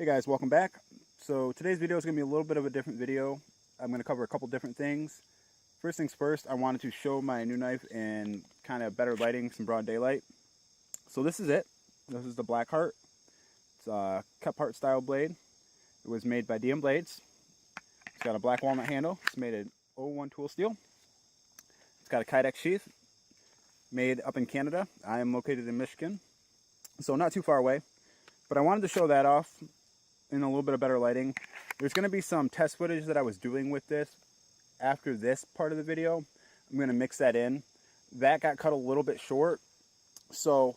Hey guys, welcome back. So today's video is going to be a little bit of a different video. I'm going to cover a couple different things. First things first, I wanted to show my new knife in kind of better lighting, some broad daylight. So this is it. This is the Blackheart. It's a Kephart style blade. It was made by DM Blades. It's got a black walnut handle. It's made in 01 tool steel. It's got a Kydex sheath made up in Canada. I am located in Michigan, so not too far away. But I wanted to show that off in a little bit of better lighting. There's going to be some test footage that I was doing with this after this part of the video. I'm going to mix that in. That got cut a little bit short, so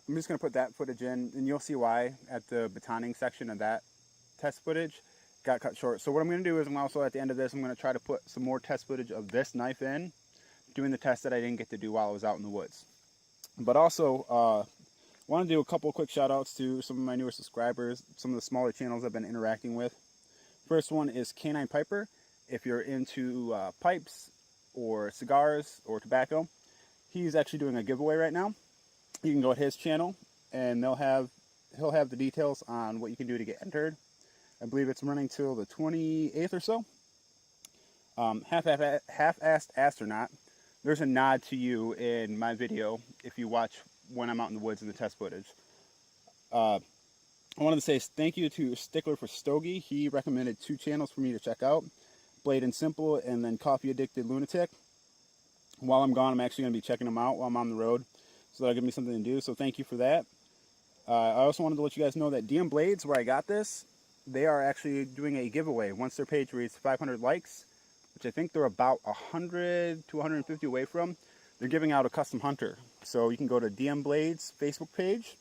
I'm just going to put that footage in, and you'll see why at the batoning section of that test footage got cut short. So what I'm going to do is I'm also at the end of this, I'm going to try to put some more test footage of this knife in, doing the test that I didn't get to do while I was out in the woods. But also, want to do a couple quick shout outs to some of my newer subscribers, some of the smaller channels I've been interacting with. First one is Canine Piper. If you're into pipes or cigars or tobacco, he's actually doing a giveaway right now. You can go to his channel and he'll have the details on what you can do to get entered. I believe it's running till the 28th or so. Half-assed Astronaut. There's a nod to you in my video if you watch when I'm out in the woods in the test footage. I wanted to say thank you to Stickler for Stogie. He recommended two channels for me to check out, Blade and Simple and then Coffee Addicted Lunatic. While I'm gone, I'm actually going to be checking them out while I'm on the road, so that'll give me something to do, so thank you for that. I also wanted to let you guys know that DM Blades, where I got this, they are actually doing a giveaway. Once their page reaches 500 likes, which I think they're about 100 to 150 away from, they're giving out a custom hunter. So you can go to DM Blades Facebook page,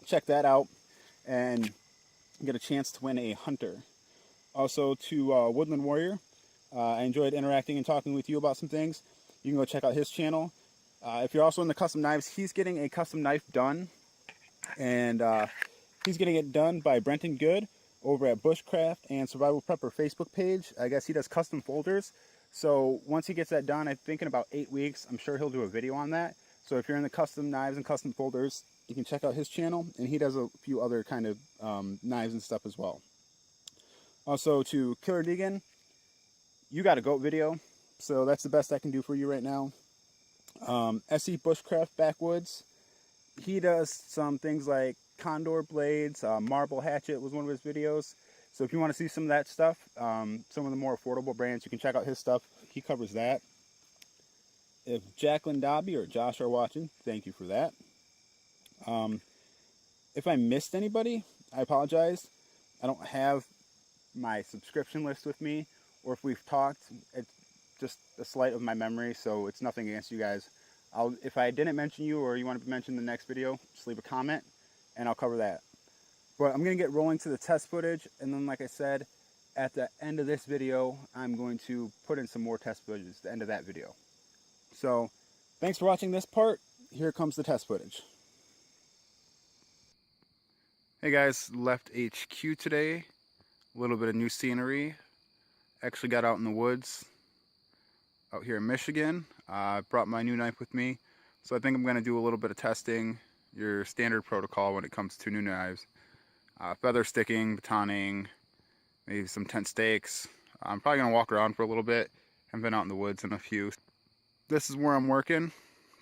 check that out, and get a chance to win a hunter. Also to Woodland Warrior, I enjoyed interacting and talking with you about some things. You can go check out his channel. If you're also into custom knives, he's getting a custom knife done, and he's getting it done by Brenton Good over at Bushcraft and Survival Prepper Facebook page. I guess he does custom folders. So once he gets that done, I think in about 8 weeks, I'm sure he'll do a video on that. So if you're into custom knives and custom folders, you can check out his channel, and he does a few other kind of knives and stuff as well. Also to Killer Deegan, you got a goat video, so that's the best I can do for you right now. SE Bushcraft Backwoods, he does some things like Condor blades, Marble Hatchet was one of his videos. So if you want to see some of that stuff, some of the more affordable brands, you can check out his stuff. He covers that. If Jacqueline Dobby or Josh are watching, thank you for that. If I missed anybody, I apologize. I don't have my subscription list with me, or if we've talked, it's just a slight of my memory, so it's nothing against you guys. If I didn't mention you or you want to be mentioned in the next video, just leave a comment and I'll cover that. But I'm going to get rolling to the test footage, and then like I said, at the end of this video, I'm going to put in some more test footage at the end of that video. So thanks for watching this part. Here comes the test footage. Hey guys, left HQ today. A little bit of new scenery. Actually got out in the woods out here in Michigan. I brought my new knife with me, so I think I'm going to do a little bit of testing, your standard protocol when it comes to new knives. Feather sticking, batoning, maybe some tent stakes. I'm probably going to walk around for a little bit. I've been out in the woods in a few. This is where I'm working.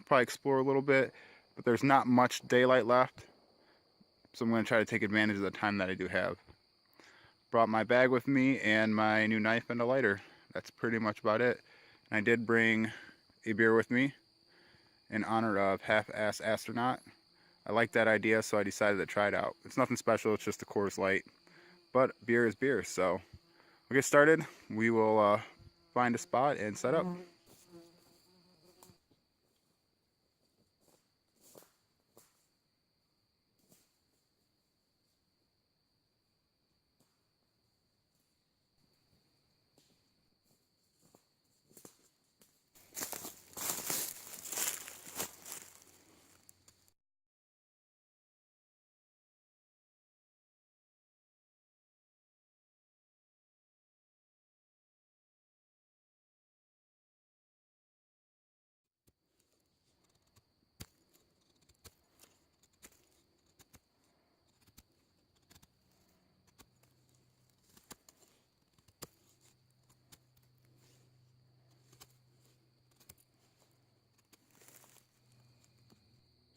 Probably explore a little bit, but there's not much daylight left, so I'm going to try to take advantage of the time that I do have. Brought my bag with me and my new knife and a lighter. That's pretty much about it. And I did bring a beer with me in honor of Half-Assed Astronaut. I like that idea, so I decided to try it out. It's nothing special, it's just a Coors Light. But beer is beer, so we'll get started. We will find a spot and set up.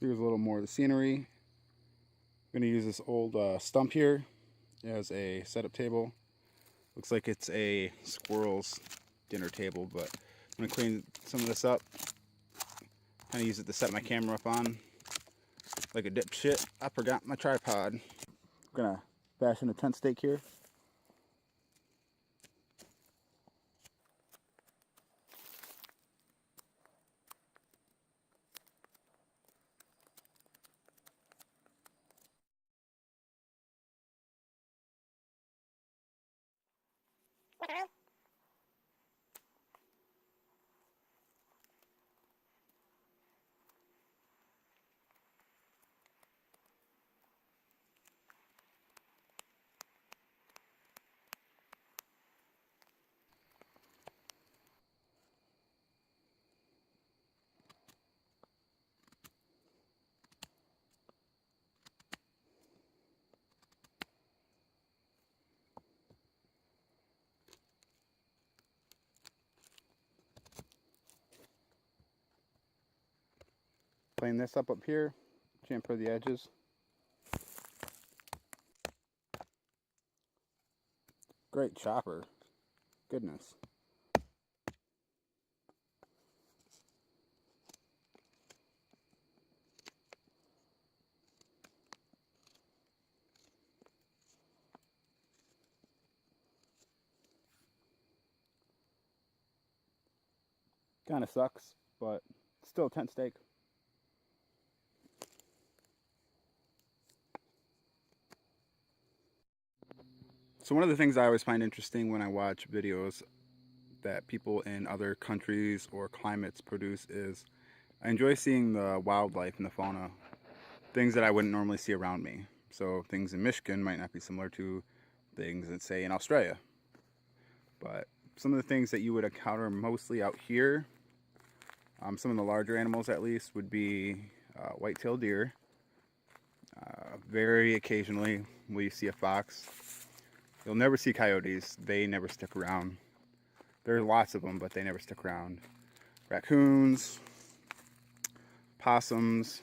Here's a little more of the scenery. I'm going to use this old stump here as a setup table. Looks like it's a squirrel's dinner table, but I'm going to clean some of this up. Kind of use it to set my camera up on. Like a dipshit, I forgot my tripod. I'm going to fashion a tent stake here. Clean this up here, chamfer the edges. Great chopper, goodness. Kind of sucks, but still a tent stake. So one of the things I always find interesting when I watch videos that people in other countries or climates produce is I enjoy seeing the wildlife and the fauna, things that I wouldn't normally see around me. So things in Michigan might not be similar to things that say in Australia. But some of the things that you would encounter mostly out here, some of the larger animals at least, would be white-tailed deer. Very occasionally will you see a fox. You'll never see coyotes. They never stick around. There are lots of them, but they never stick around. Raccoons, possums,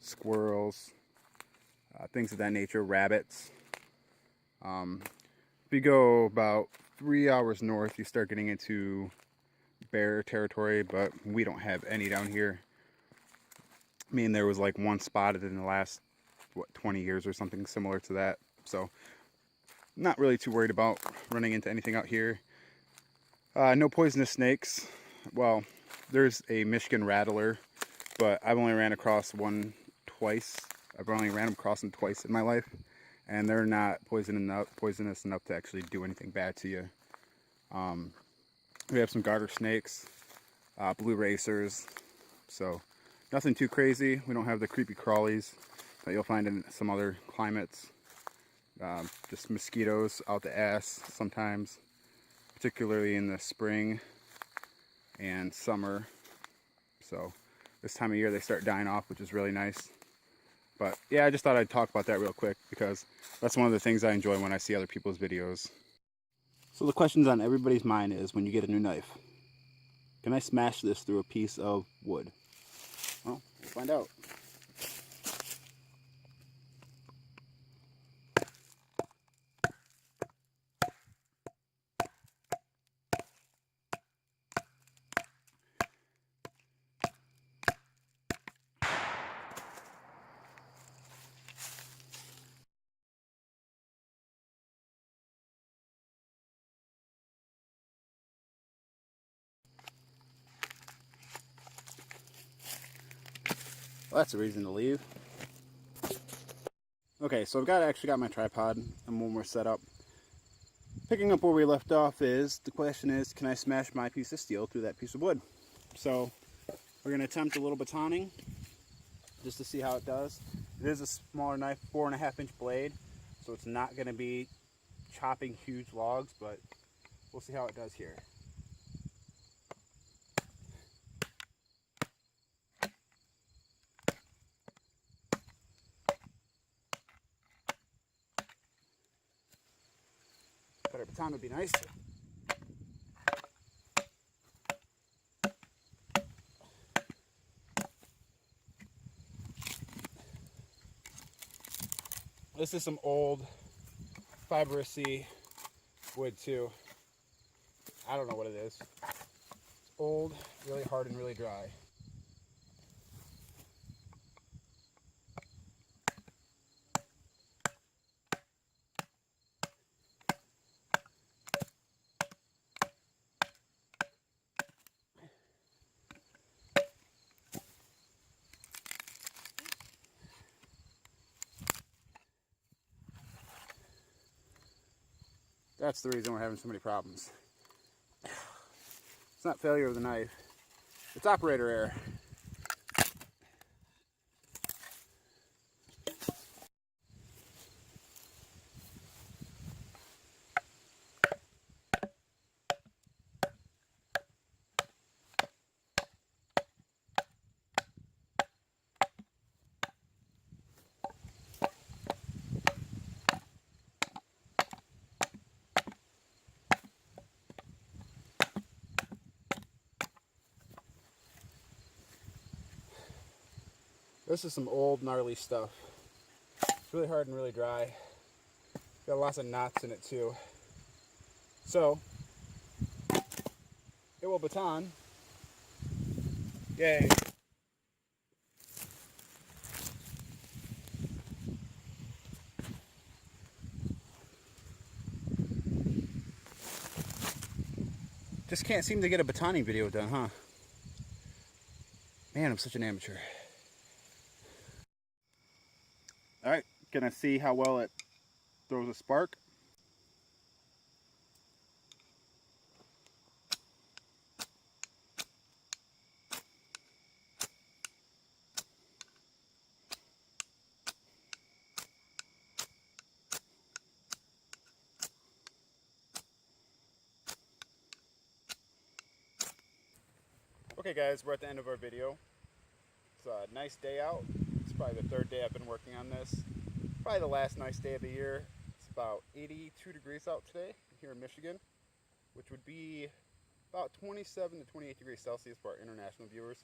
squirrels, things of that nature, rabbits. If you go about 3 hours north, you start getting into bear territory, but we don't have any down here. I mean, there was like one spotted in the last, 20 years or something similar to that. So, not really too worried about running into anything out here. No poisonous snakes. Well, there's a Michigan rattler, but I've only ran across one twice. I've only ran across them twice in my life, and they're not poisonous enough to actually do anything bad to you. We have some garter snakes, blue racers, so nothing too crazy. We don't have the creepy crawlies that you'll find in some other climates. Just mosquitoes out the ass sometimes, particularly in the spring and summer. So this time of year they start dying off, which is really nice. But yeah, I just thought I'd talk about that real quick because that's one of the things I enjoy when I see other people's videos. So the questions on everybody's mind is, when you get a new knife, can I smash this through a piece of wood? Well, we'll find out. Well, that's a reason to leave. Okay, so I've actually got my tripod and one more set up. Picking up where we left off the question is, can I smash my piece of steel through that piece of wood? So we're going to attempt a little batoning just to see how it does. It is a smaller knife, 4.5-inch blade, so it's not going to be chopping huge logs, but we'll see how it does here. Better baton would be nice. This is some old fibrous C wood too. I don't know what it is. It's old, really hard and really dry. That's the reason we're having so many problems. It's not failure of the knife, it's operator error. This is some old gnarly stuff. It's really hard and really dry. Got lots of knots in it too. So, it will baton. Yay. Just can't seem to get a batoning video done, huh? Man, I'm such an amateur. Alright, gonna see how well it throws a spark. Okay guys, we're at the end of our video. It's a nice day out. It's probably the third day I've been working on this. Probably the last nice day of the year. It's about 82 degrees out today here in Michigan, which would be about 27 to 28 degrees Celsius for our international viewers.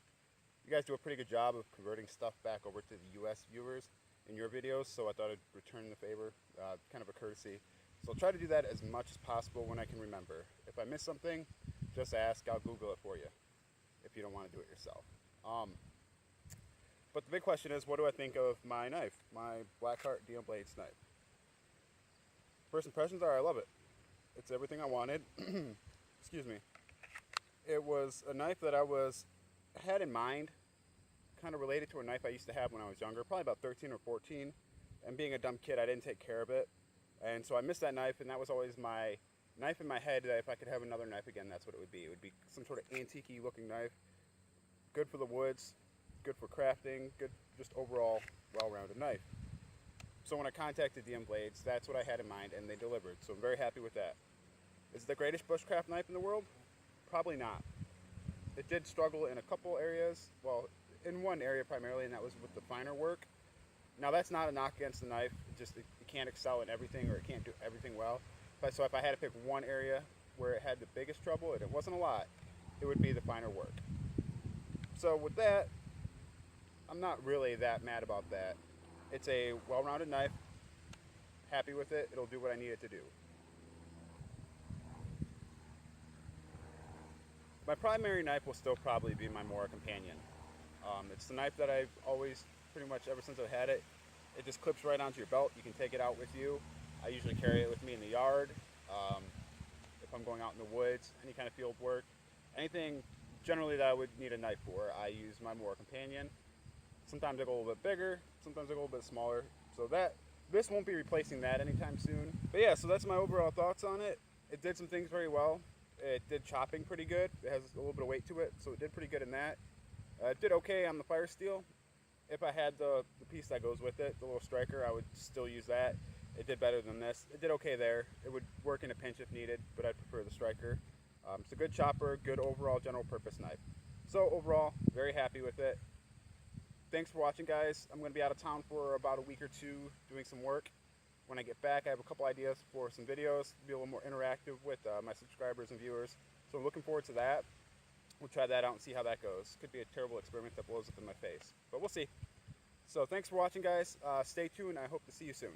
You guys do a pretty good job of converting stuff back over to the US viewers in your videos, so I thought I'd return the favor, kind of a courtesy. So I'll try to do that as much as possible when I can remember. If I miss something, just ask, I'll Google it for you if you don't want to do it yourself. But the big question is, what do I think of my knife, my Blackheart DM Blades knife? First impressions are I love it. It's everything I wanted. Excuse me. It was a knife that I had in mind, kind of related to a knife I used to have when I was younger, probably about 13 or 14. And being a dumb kid, I didn't take care of it. And so I missed that knife, and that was always my knife in my head that if I could have another knife again, that's what it would be. It would be some sort of antique-y looking knife. Good for the woods, good for crafting, good just overall well-rounded knife. So when I contacted DM Blades, that's what I had in mind, and they delivered. So I'm very happy with that. Is it the greatest bushcraft knife in the world? Probably not. It did struggle in a couple areas. Well, in one area primarily, and that was with the finer work. Now that's not a knock against the knife. It can't excel in everything, or it can't do everything well. So if I had to pick one area where it had the biggest trouble, and it wasn't a lot, it would be the finer work. So with that, I'm not really that mad about that. It's a well-rounded knife. Happy with it. It'll do what I need it to do. My primary knife will still probably be my Mora Companion. It's the knife that I've always, pretty much ever since I've had it, it just clips right onto your belt. You can take it out with you. I usually carry it with me in the yard. If I'm going out in the woods, any kind of field work, anything generally that I would need a knife for, I use my Mora Companion. Sometimes I go a little bit bigger, sometimes I go a little bit smaller. So this won't be replacing that anytime soon. But yeah, so that's my overall thoughts on it. It did some things very well. It did chopping pretty good. It has a little bit of weight to it, so it did pretty good in that. It did okay on the fire steel. If I had the piece that goes with it, the little striker, I would still use that. It did better than this. It did okay there. It would work in a pinch if needed, but I'd prefer the striker. It's a good chopper, good overall general purpose knife. So overall, very happy with it. Thanks for watching, guys. I'm going to be out of town for about a week or two doing some work. When I get back, I have a couple ideas for some videos to be a little more interactive with my subscribers and viewers. So I'm looking forward to that. We'll try that out and see how that goes. Could be a terrible experiment that blows up in my face, but we'll see. So thanks for watching, guys. Stay tuned. I hope to see you soon.